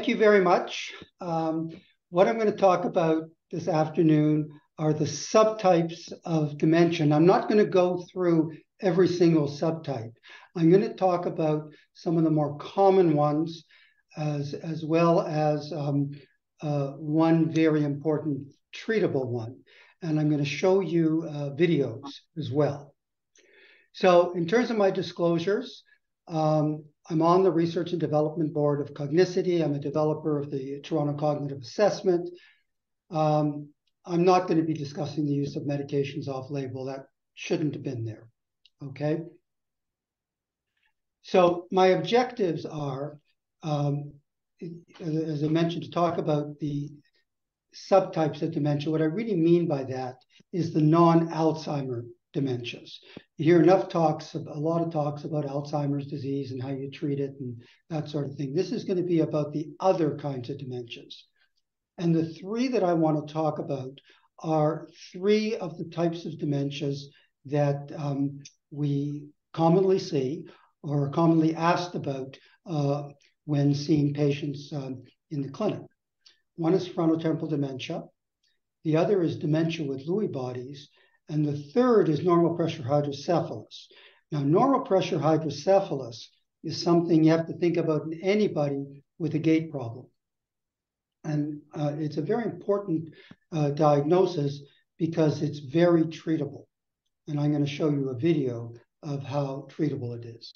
Thank you very much. What I'm going to talk about this afternoon are the subtypes of dementia. I'm not going to go through every single subtype. I'm going to talk about some of the more common ones as well as one very important treatable one. And I'm going to show you videos as well. So in terms of my disclosures, I'm on the Research and Development Board of Cognicity. I'm a developer of the Toronto Cognitive Assessment. I'm not going to be discussing the use of medications off-label. That shouldn't have been there, okay? So my objectives are, as I mentioned, to talk about the subtypes of dementia. What I really mean by that is the non-Alzheimer dementias. You hear enough talks, a lot of talks about Alzheimer's disease and how you treat it and that sort of thing. This is going to be about the other kinds of dementias. And the three that I want to talk about are three of the types of dementias that we commonly see or are commonly asked about when seeing patients in the clinic. One is frontotemporal dementia. The other is dementia with Lewy bodies. And the third is normal pressure hydrocephalus. Now, normal pressure hydrocephalus is something you have to think about in anybody with a gait problem. And it's a very important diagnosis because it's very treatable. And I'm going to show you a video of how treatable it is.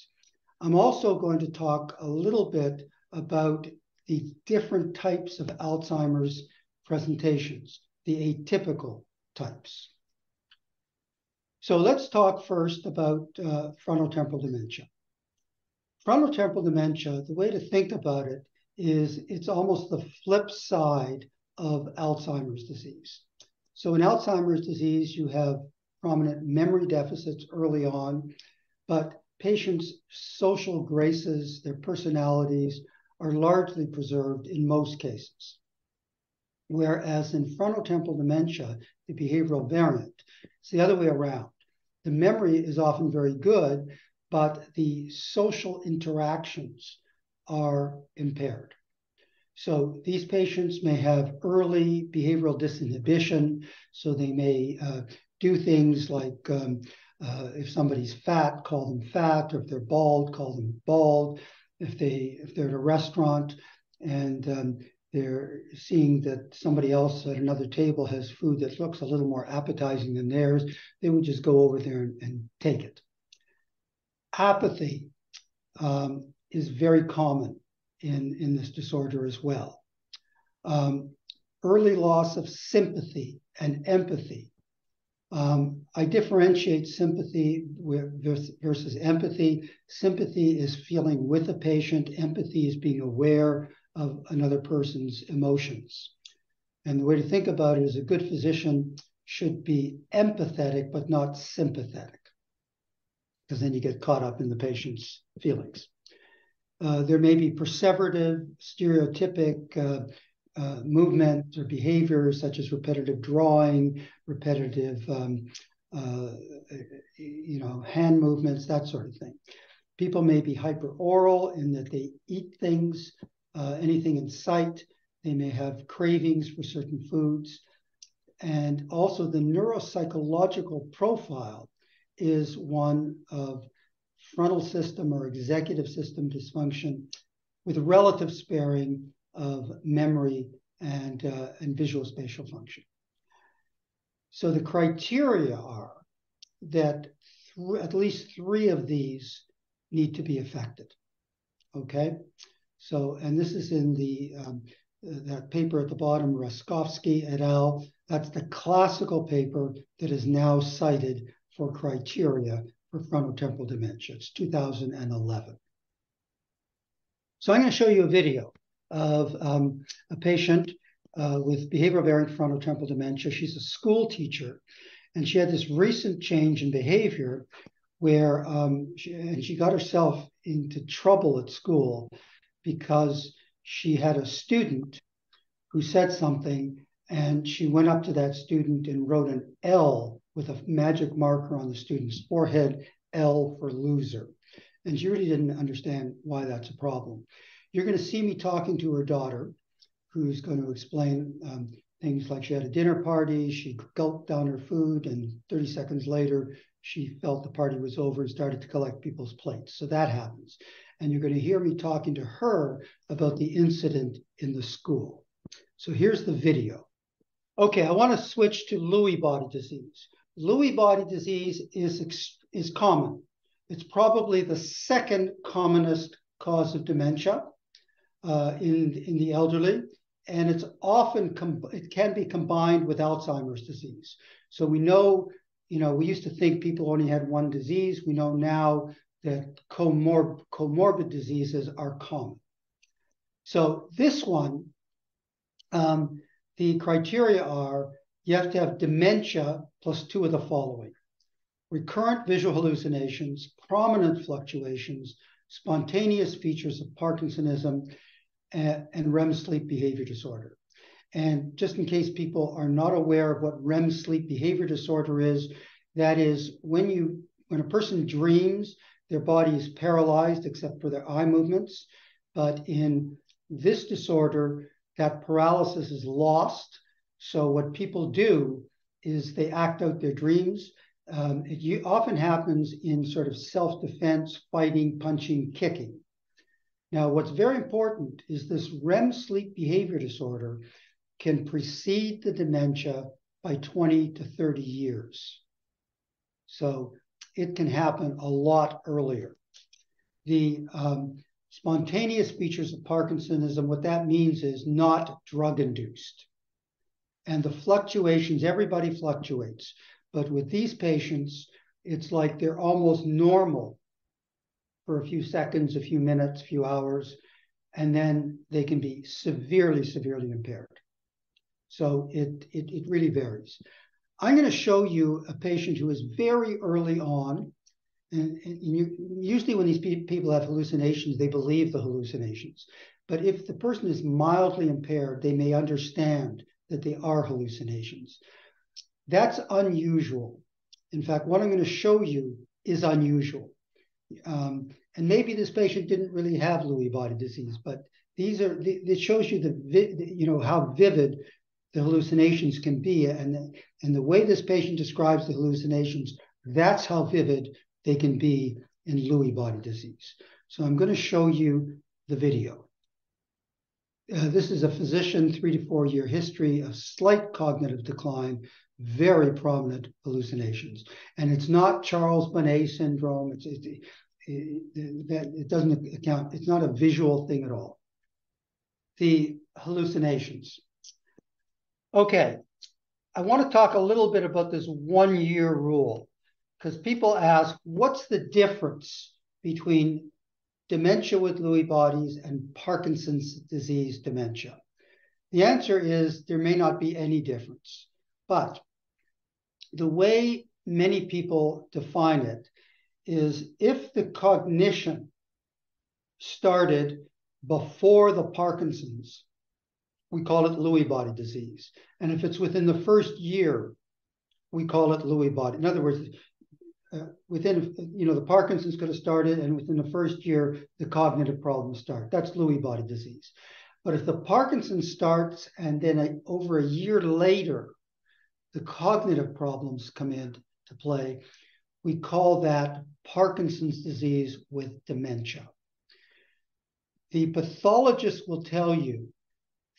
I'm also going to talk a little bit about the different types of Alzheimer's presentations, the atypical types. So let's talk first about frontotemporal dementia. Frontotemporal dementia, the way to think about it is it's almost the flip side of Alzheimer's disease. So in Alzheimer's disease, you have prominent memory deficits early on, but patients' social graces, their personalities are largely preserved in most cases. Whereas in frontotemporal dementia, the behavioral variant, it's the other way around. The memory is often very good, but the social interactions are impaired. So these patients may have early behavioral disinhibition, so they may do things like if somebody's fat, call them fat, or if they're bald, call them bald. If they're at a restaurant and they're seeing that somebody else at another table has food that looks a little more appetizing than theirs, they would just go over there and take it. Apathy is very common in this disorder as well. Early loss of sympathy and empathy. I differentiate sympathy versus empathy. Sympathy is feeling with a patient. Empathy is being aware of another person's emotions. And the way to think about it is a good physician should be empathetic, but not sympathetic, because then you get caught up in the patient's feelings. There may be perseverative, stereotypic movement or behaviors such as repetitive drawing, repetitive hand movements, that sort of thing. People may be hyperoral in that they eat things, anything in sight. They may have cravings for certain foods. And also the neuropsychological profile is one of frontal system or executive system dysfunction with relative sparing of memory and visual spatial function. So the criteria are that at least three of these need to be affected, okay? So, and this is in the that paper at the bottom, Raskovsky et al. That's the classical paper that is now cited for criteria for frontotemporal dementia. It's 2011. So I'm going to show you a video of a patient with behavioral variant frontotemporal dementia. She's a school teacher, and she had this recent change in behavior where she got herself into trouble at school because she had a student who said something, and she went up to that student and wrote an L with a magic marker on the student's forehead, L for loser. And she really didn't understand why that's a problem. You're going to see me talking to her daughter, who's going to explain things like she had a dinner party, she gulped down her food, and 30 seconds later, she felt the party was over and started to collect people's plates. So that happens. And you're going to hear me talking to her about the incident in the school. So here's the video. Okay, I want to switch to Lewy body disease. Lewy body disease is common. It's probably the second commonest cause of dementia in the elderly, and it's often it can be combined with Alzheimer's disease. So we know, we used to think people only had one disease. We know now that comorbid diseases are common. So this one, the criteria are you have to have dementia plus 2 of the following: recurrent visual hallucinations, prominent fluctuations, spontaneous features of Parkinsonism, and REM sleep behavior disorder. And just in case people are not aware of what REM sleep behavior disorder is, that is when a person dreams, their body is paralyzed except for their eye movements. But in this disorder, that paralysis is lost. So what people do is they act out their dreams. It often happens in sort of self-defense, fighting, punching, kicking. Now, what's very important is this REM sleep behavior disorder can precede the dementia by 20 to 30 years. So it can happen a lot earlier. The spontaneous features of Parkinsonism, what that means is not drug-induced. And the fluctuations, everybody fluctuates. But with these patients, it's like they're almost normal for a few seconds, a few minutes, a few hours, and then they can be severely, severely impaired. So it really varies. I'm going to show you a patient who is very early on. And usually when these people have hallucinations, they believe the hallucinations. But if the person is mildly impaired, they may understand that they are hallucinations. That's unusual. In fact, what I'm going to show you is unusual. And maybe this patient didn't really have Lewy body disease, but it shows you how vivid the hallucinations can be. And the way this patient describes the hallucinations, that's how vivid they can be in Lewy body disease. So I'm going to show you the video. This is a physician, 3 to 4 year history of slight cognitive decline, very prominent hallucinations. And it's not Charles Bonnet syndrome. It doesn't account, it's not a visual thing at all. The hallucinations. Okay, I want to talk a little bit about this 1 year rule, because people ask, what's the difference between dementia with Lewy bodies and Parkinson's disease dementia? The answer is there may not be any difference. But the way many people define it is if the cognition started before the Parkinson's, we call it Lewy body disease. And if it's within the first year, we call it Lewy body. In other words, within, the Parkinson's could have started, and within the first year, the cognitive problems start. That's Lewy body disease. But if the Parkinson's starts and then over a year later, the cognitive problems come into play, we call that Parkinson's disease with dementia. The pathologist will tell you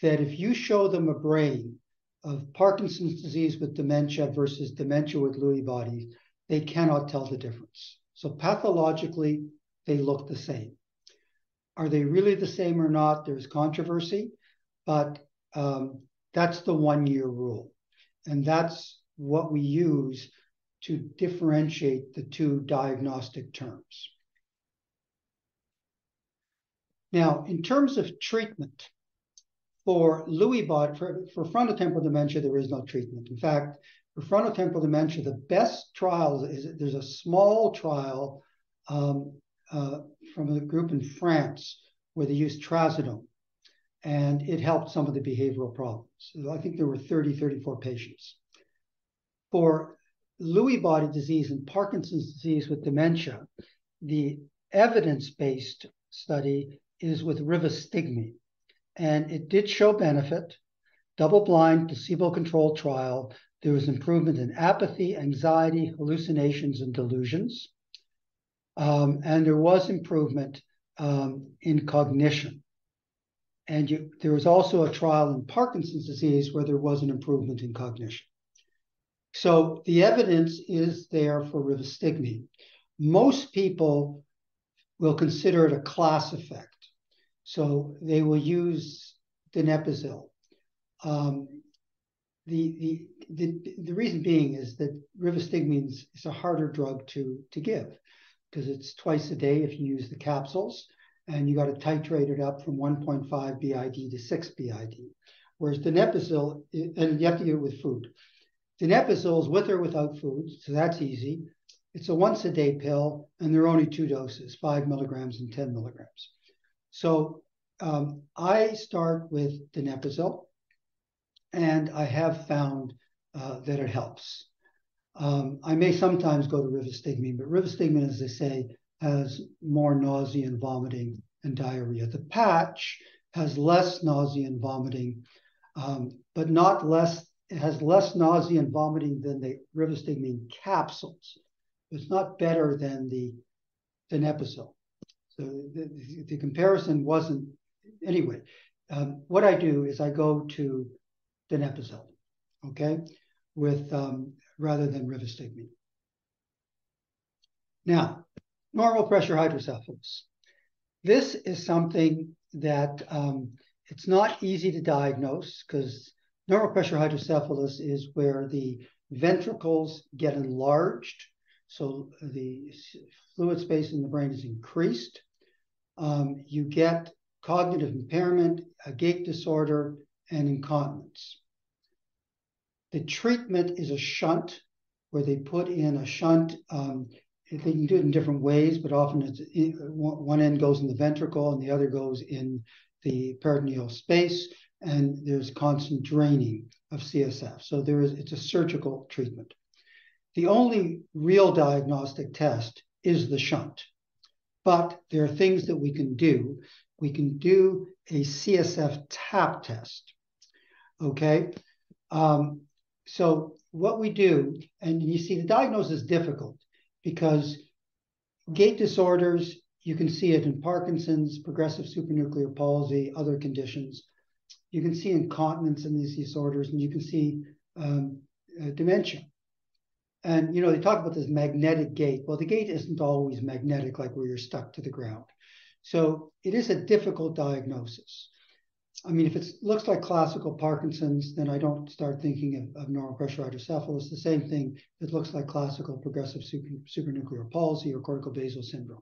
that if you show them a brain of Parkinson's disease with dementia versus dementia with Lewy bodies, they cannot tell the difference. So pathologically, they look the same. Are they really the same or not? There's controversy, but that's the 1 year rule. And that's what we use to differentiate the two diagnostic terms. Now, in terms of treatment, for Lewy body, for frontotemporal dementia, there is no treatment. In fact, for frontotemporal dementia, the best trial is there's a small trial from a group in France where they used trazodone, and it helped some of the behavioral problems. So I think there were 34 patients. For Lewy body disease and Parkinson's disease with dementia, the evidence-based study is with rivastigmine, and it did show benefit. Double-blind, placebo-controlled trial. There was improvement in apathy, anxiety, hallucinations, and delusions. And there was improvement in cognition. And there was also a trial in Parkinson's disease where there was an improvement in cognition. So the evidence is there for rivastigmine. Most people will consider it a class effect. So they will use donepezil. The reason being is that rivastigmine is a harder drug to give because it's twice a day if you use the capsules, and you got to titrate it up from 1.5 BID to 6 BID. Whereas donepezil, and you have to get it with food. Donepezil is with or without food, so that's easy. It's a once a day pill, and there are only 2 doses, 5 milligrams and 10 milligrams. So I start with donepezil, and I have found that it helps. I may sometimes go to rivastigmine, but rivastigmine, as they say, has more nausea and vomiting and diarrhea. The patch has less nausea and vomiting, but not less. It has less nausea and vomiting than the rivastigmine capsules. It's not better than the donepezil. So the comparison wasn't. Anyway, what I do is I go to donepezil, okay, with rather than rivastigmine. Now, normal pressure hydrocephalus. This is something that it's not easy to diagnose because normal pressure hydrocephalus is where the ventricles get enlarged, so the fluid space in the brain is increased. You get cognitive impairment, a gait disorder, and incontinence. The treatment is a shunt, where they put in a shunt. They can do it in different ways, but often it's one end goes in the ventricle and the other goes in the peritoneal space, and there's constant draining of CSF. So it's a surgical treatment. The only real diagnostic test is the shunt, but there are things that we can do. We can do a CSF tap test, okay? So what we do, and you see the diagnosis is difficult because gait disorders, you can see it in Parkinson's, progressive supranuclear palsy, other conditions. You can see incontinence in these disorders, and you can see dementia. And, you know, they talk about this magnetic gait. Well, the gait isn't always magnetic, like where you're stuck to the ground. So it is a difficult diagnosis. I mean, if it looks like classical Parkinson's, then I don't start thinking of normal pressure hydrocephalus. The same thing, if it looks like classical progressive supranuclear palsy or cortical basal syndrome.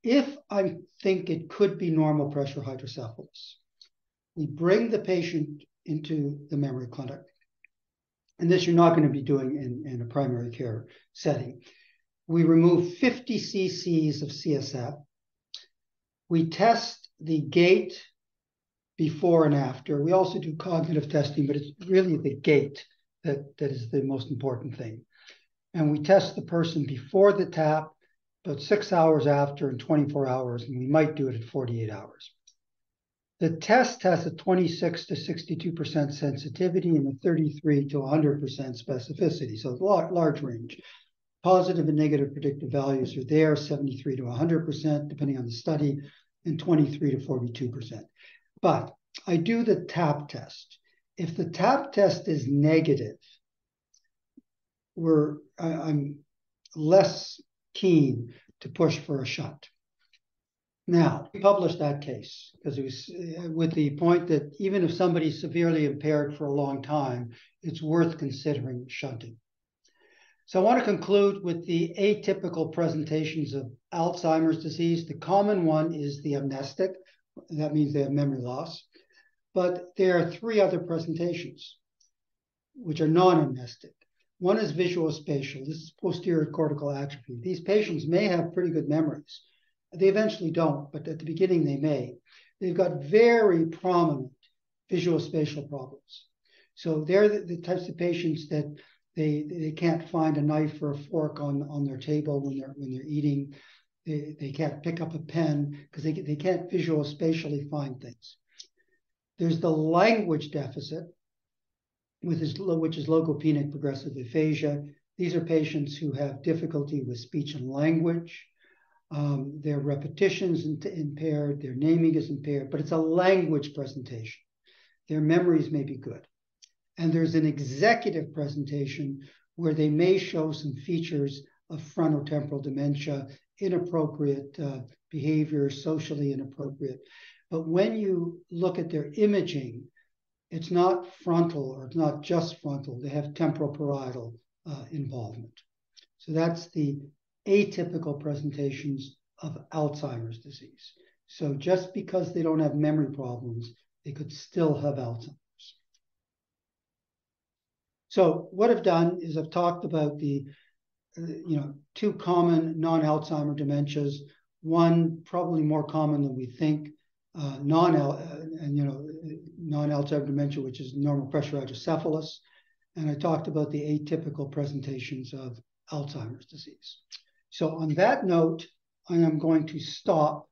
If I think it could be normal pressure hydrocephalus, we bring the patient into the memory clinic. And this you're not going to be doing in a primary care setting. We remove 50 cc's of CSF. We test the gait before and after. We also do cognitive testing, but it's really the gait that is the most important thing. And we test the person before the tap, about 6 hours after, and 24 hours, and we might do it at 48 hours. The test has a 26 to 62% sensitivity and a 33 to 100% specificity, so it's a large range. Positive and negative predictive values are there, 73 to 100%, depending on the study, and 23 to 42%. But I do the tap test. If the tap test is negative, I'm less keen to push for a shunt. Now, we published that case because it was with the point that even if somebody's severely impaired for a long time, it's worth considering shunting. So I want to conclude with the atypical presentations of Alzheimer's disease. The common one is the amnestic. That means they have memory loss. But there are 3 other presentations, which are non-amnestic. One is visuospatial. This is posterior cortical atrophy. These patients may have pretty good memories. They eventually don't, but at the beginning they may. They've got very prominent visuospatial problems. So they're the types of patients that they can't find a knife or a fork on their table when they're eating. they can't pick up a pen because they can't visuospatially find things. There's the language deficit, which is logopenic progressive aphasia. These are patients who have difficulty with speech and language. Their repetition's impaired, their naming is impaired, but it's a language presentation. Their memories may be good. And there's an executive presentation where they may show some features of frontotemporal dementia, inappropriate behavior, socially inappropriate. But when you look at their imaging, it's not frontal, or it's not just frontal. They have temporal parietal involvement. So that's the atypical presentations of Alzheimer's disease. So just because they don't have memory problems, they could still have Alzheimer's. So what I've done is I've talked about the two common non-Alzheimer dementias. One probably more common than we think, non-Alzheimer dementia, which is normal pressure hydrocephalus. And I talked about the atypical presentations of Alzheimer's disease. So on that note, I am going to stop,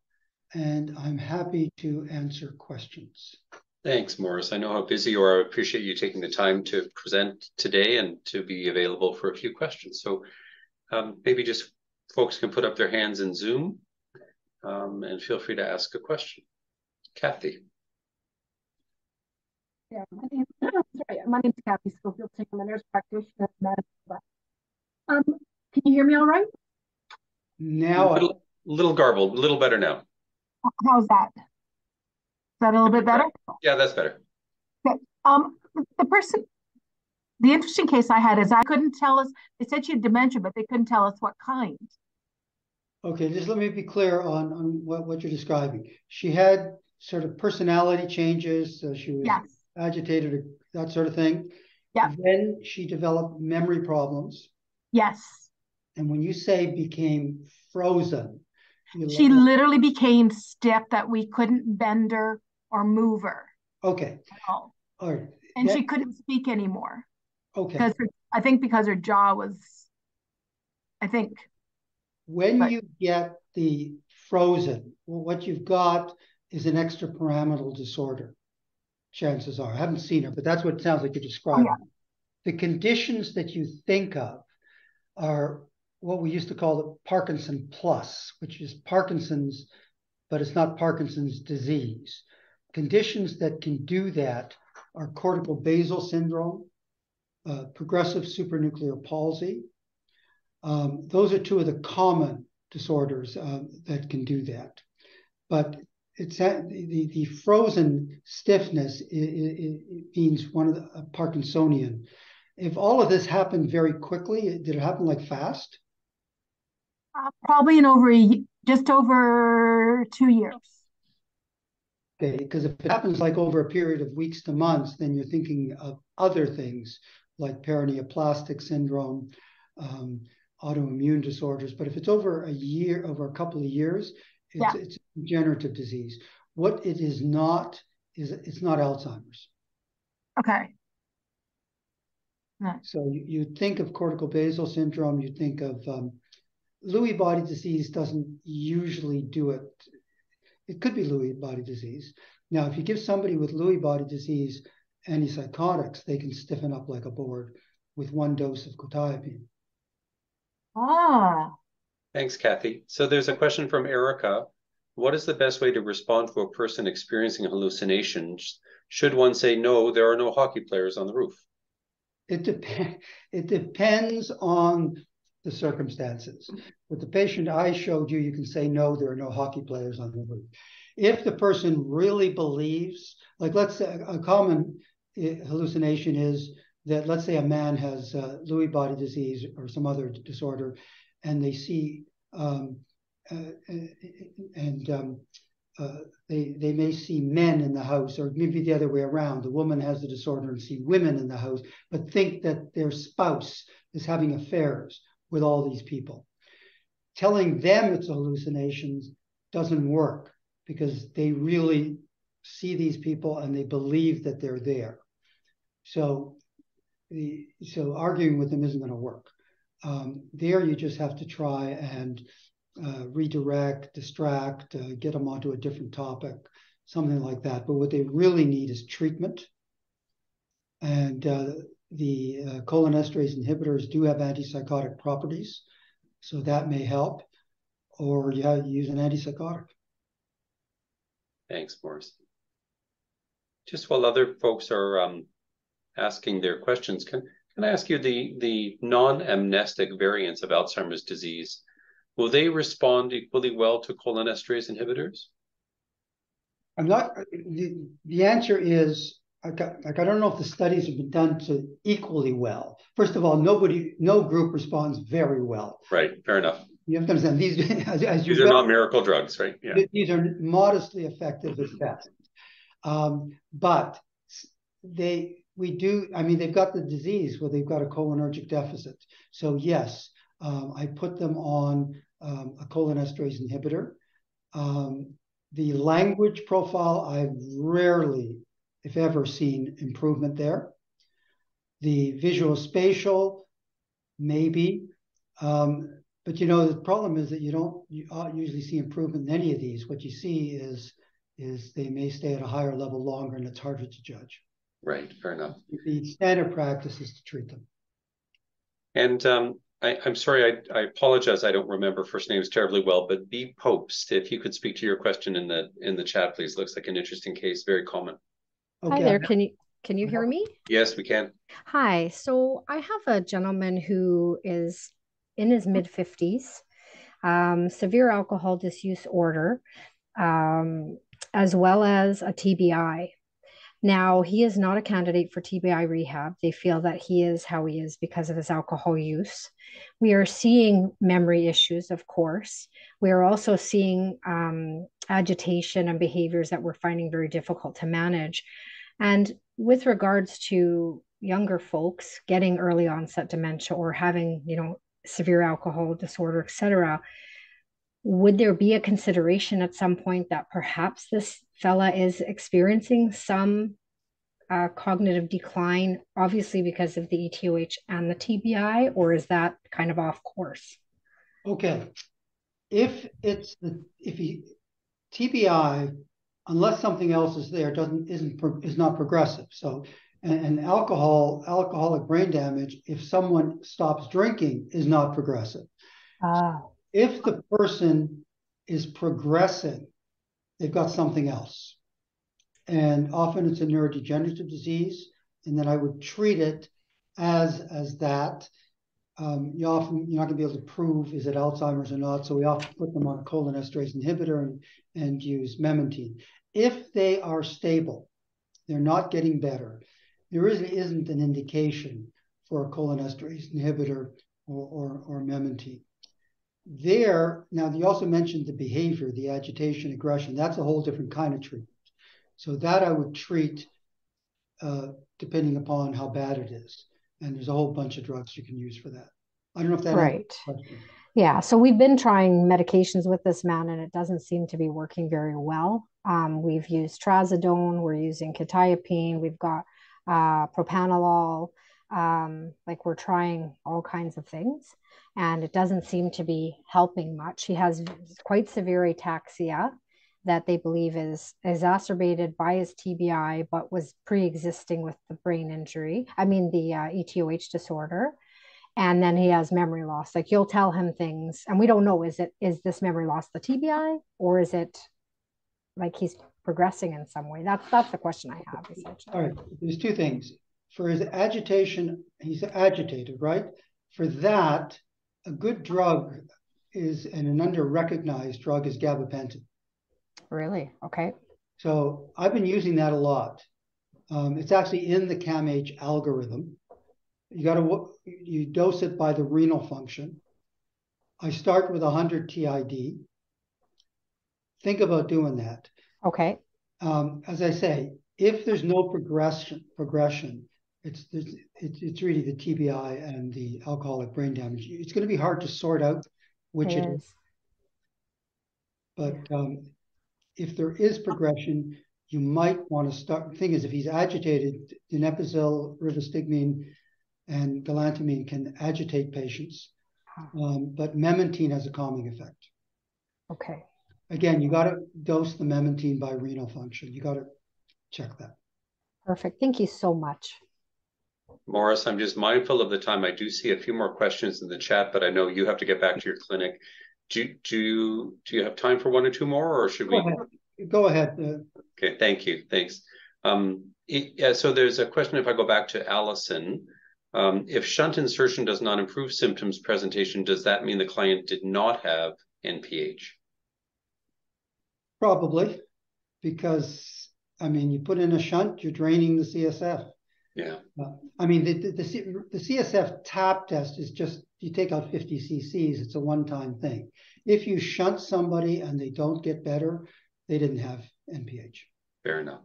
and I'm happy to answer questions. Thanks, Maurice. I know how busy you are. I appreciate you taking the time to present today and to be available for a few questions. So maybe just folks can put up their hands in Zoom and feel free to ask a question. Kathy. Yeah, my name's Kathy Schofield. I'm a nurse practitioner. Can you hear me all right? Now, a little garbled, a little better now. How's that? Is that a little bit better? Yeah, that's better. Okay. The interesting case I had is I couldn't tell us. They said she had dementia, but they couldn't tell us what kind. Okay, just let me be clear on what you're describing. She had sort of personality changes. So she was agitated, or that sort of thing. Yeah. Then she developed memory problems. Yes. And when you say became frozen, she literally became stiff that we couldn't bend her or move her. Okay. All right. And she couldn't speak anymore. Okay. Because her jaw was, When you get the frozen, what you've got is an extrapyramidal disorder. Chances are. I haven't seen her, but that's what it sounds like you're describing. Oh, yeah. The conditions that you think of are what we used to call the Parkinson plus, which is Parkinson's, but it's not Parkinson's disease. Conditions that can do that are cortical basal syndrome, progressive supranuclear palsy. Those are two of the common disorders that can do that. But it's the frozen stiffness it means one of the Parkinsonian. If all of this happened very quickly, did it happen like fast? Probably just over 2 years. Okay, because if it happens like over a period of weeks to months, then you're thinking of other things like paraneoplastic syndrome, autoimmune disorders. But if it's over a year, over a couple of years, it's a degenerative disease. What it is not is it's not Alzheimer's. Okay. Nice. So you think of cortical basal syndrome, you think of Lewy body disease doesn't usually do it. It could be Lewy body disease. Now, if you give somebody with Lewy body disease antipsychotics, they can stiffen up like a board with one dose of quetiapine. Ah. Thanks, Kathy. So there's a question from Erica. What is the best way to respond to a person experiencing hallucinations? Should one say, no, there are no hockey players on the roof? It depends on the circumstances. With the patient I showed you, you can say, no, there are no hockey players on the roof. If the person really believes, like let's say a common hallucination is that, let's say a man has Lewy body disease or some other disorder, and they see, they may see men in the house, or maybe the other way around. The woman has the disorder and see women in the house, but think that their spouse is having affairs with all these people. Telling them it's hallucinations doesn't work because they really see these people and they believe that they're there. So arguing with them isn't going to work. There you just have to try and redirect, distract, get them onto a different topic, something like that. But what they really need is treatment. And the cholinesterase inhibitors do have antipsychotic properties, so that may help. Or you use an antipsychotic. Thanks, Morris. Just while other folks are asking their questions, can I ask you the non-amnestic variants of Alzheimer's disease, will they respond equally well to cholinesterase inhibitors? I'm not, the answer is, I don't know if the studies have been done to equally well. First of all, no group responds very well. Right, fair enough. You have to understand, these are not miracle drugs, right? Yeah. These are modestly effective at best. But they've got the disease where they've got a cholinergic deficit. So yes, I put them on a cholinesterase inhibitor. The language profile, I've rarely, if ever, seen improvement there. The visual spatial, maybe. But the problem is that you don't usually see improvement in any of these. What you see is they may stay at a higher level longer, and it's harder to judge. Right, fair enough. The standard practice is to treat them. And I'm sorry, I apologize. I don't remember first names terribly well, but B. Popes, if you could speak to your question in the chat, please. Looks like an interesting case, very common. Okay. Hi there. Can you hear me? Yes, we can. Hi. So I have a gentleman who is in his mid-50s, severe alcohol disuse order, as well as a TBI. Now, he is not a candidate for TBI rehab. They feel that he is how he is because of his alcohol use. We are seeing memory issues, of course. We are also seeing agitation and behaviors that we're finding very difficult to manage. And with regards to younger folks getting early onset dementia or having, severe alcohol disorder, etc., would there be a consideration at some point that perhaps this fella is experiencing some cognitive decline, obviously because of the ETOH and the TBI, or is that kind of off course? Okay, if TBI, unless something else is there, is not progressive. So, and alcoholic brain damage, if someone stops drinking, is not progressive. If the person is progressing, they've got something else. And often it's a neurodegenerative disease, and then I would treat it as that. You're not going to be able to prove is it Alzheimer's or not, so we often put them on a cholinesterase inhibitor and use memantine. If they are stable, they're not getting better, there isn't an indication for a cholinesterase inhibitor or memantine. Now, you also mentioned the behavior, the agitation, aggression. That's a whole different kind of treatment. So that I would treat depending upon how bad it is. And there's a whole bunch of drugs you can use for that. I don't know if that right. Yeah, so we've been trying medications with this man, and it doesn't seem to be working very well. We've used trazodone, we're using quetiapine, we've got propanolol, we're trying all kinds of things, and it doesn't seem to be helping much. He has quite severe ataxia that they believe is exacerbated by his TBI, but was pre-existing with the brain injury. the ETOH disorder. And then he has memory loss. You'll tell him things, and we don't know, is this memory loss the TBI, or is it he's progressing in some way? That's the question I have, essentially. All right, there's two things. For his agitation, he's agitated, right? For that, a good drug and an under-recognized drug is gabapentin. Really? Okay. So I've been using that a lot. It's actually in the CAMH algorithm. You dose it by the renal function. I start with 100 TID. Think about doing that. Okay. As I say, if there's no progression, it's really the TBI and the alcoholic brain damage. It's going to be hard to sort out which it is. But if there is progression, you might want to start. The thing is, if he's agitated, donepezil, rivastigmine, and galantamine can agitate patients, but memantine has a calming effect. Okay. Again, you got to dose the memantine by renal function. You got to check that. Perfect. Thank you so much. Morris, I'm just mindful of the time. I do see a few more questions in the chat, but I know you have to get back to your clinic. Do you have time for one or two more, or should we? Go ahead. Okay, thank you. Thanks. So there's a question, if I go back to Allison, if shunt insertion does not improve symptoms presentation, does that mean the client did not have NPH? Probably, because, I mean, you put in a shunt, you're draining the CSF. Yeah. I mean, the CSF tap test is just, you take out 50 cc's, it's a one-time thing. If you shunt somebody and they don't get better, they didn't have NPH. Fair enough.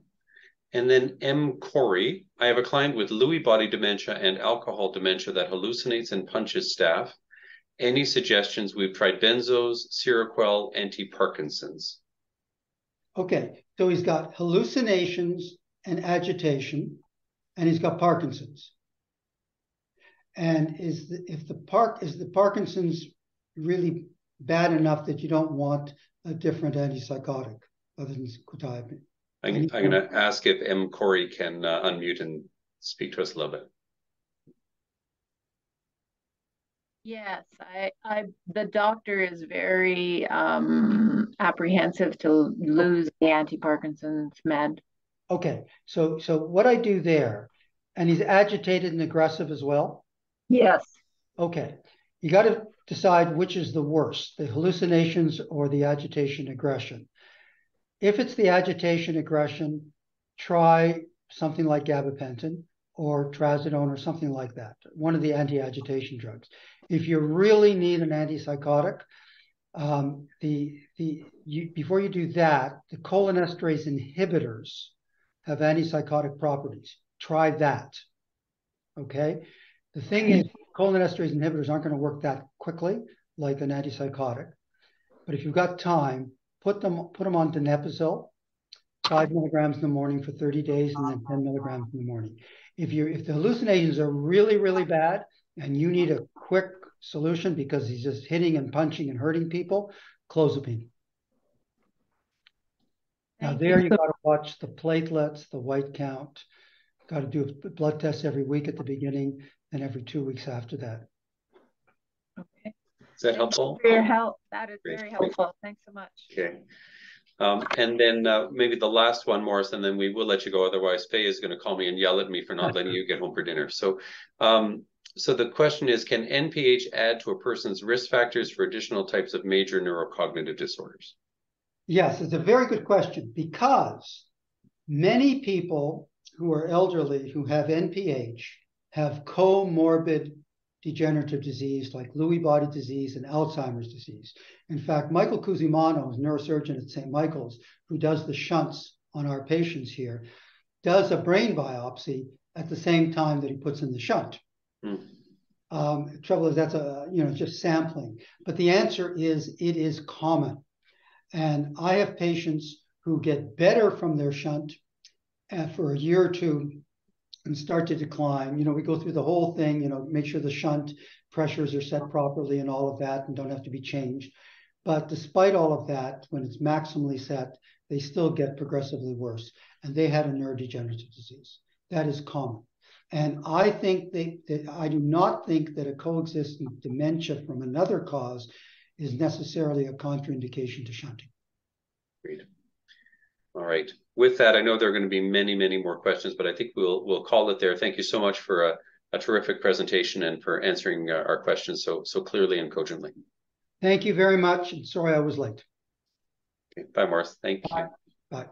And then M. Corey, I have a client with Lewy body dementia and alcohol dementia that hallucinates and punches staff. Any suggestions? We've tried benzos, Seroquel, anti-Parkinson's. Okay, so he's got hallucinations and agitation, and he's got Parkinson's. And is the Parkinson's really bad enough that you don't want a different antipsychotic other than quetiapine? I'm going to ask if M. Corey can unmute and speak to us a little bit. Yes, the doctor is very apprehensive to lose the anti-Parkinson's med. Okay, so what I do there, and he's agitated and aggressive as well? Yes. Okay, you got to decide which is the worst, the hallucinations or the agitation aggression. If it's the agitation aggression, try something like gabapentin or trazodone or something like that, one of the anti-agitation drugs. If you really need an antipsychotic, before you do that, the cholinesterase inhibitors have antipsychotic properties. Try that, okay? The thing is, cholinesterase inhibitors aren't going to work that quickly like an antipsychotic, but if you've got time, put them on donepezil, 5 milligrams in the morning for 30 days and then 10 milligrams in the morning. If the hallucinations are really, really bad and you need a quick solution because he's just hitting and punching and hurting people, clozapine. Now there you got to watch the platelets, the white count. Got to do a blood test every week at the beginning and every 2 weeks after that. Okay. Is that helpful? For your help. That is very helpful. Thanks so much. Okay. And then maybe the last one, Morris, and then we will let you go. Otherwise, Faye is going to call me and yell at me for not letting you get home for dinner. So, so the question is, can NPH add to a person's risk factors for additional types of major neurocognitive disorders? Yes, it's a very good question, because many people who are elderly who have NPH have comorbid degenerative disease like Lewy body disease and Alzheimer's disease. In fact, Michael Cusimano, who's a neurosurgeon at St. Michael's, who does the shunts on our patients here, does a brain biopsy at the same time that he puts in the shunt. Trouble is that's just sampling. But the answer is it is common. And I have patients who get better from their shunt for a year or two and start to decline. We go through the whole thing, make sure the shunt pressures are set properly and all of that and don't have to be changed. But despite all of that, when it's maximally set, they still get progressively worse. And they had a neurodegenerative disease. That is common. And I think I do not think that a coexistent dementia from another cause is necessarily a contraindication to shunting. Great. All right. With that, I know there are going to be many, many more questions, but I think we'll call it there. Thank you so much for a terrific presentation and for answering our questions so clearly and cogently. Thank you very much. And sorry I was late. Okay. Bye, Morris. Thank you. Bye.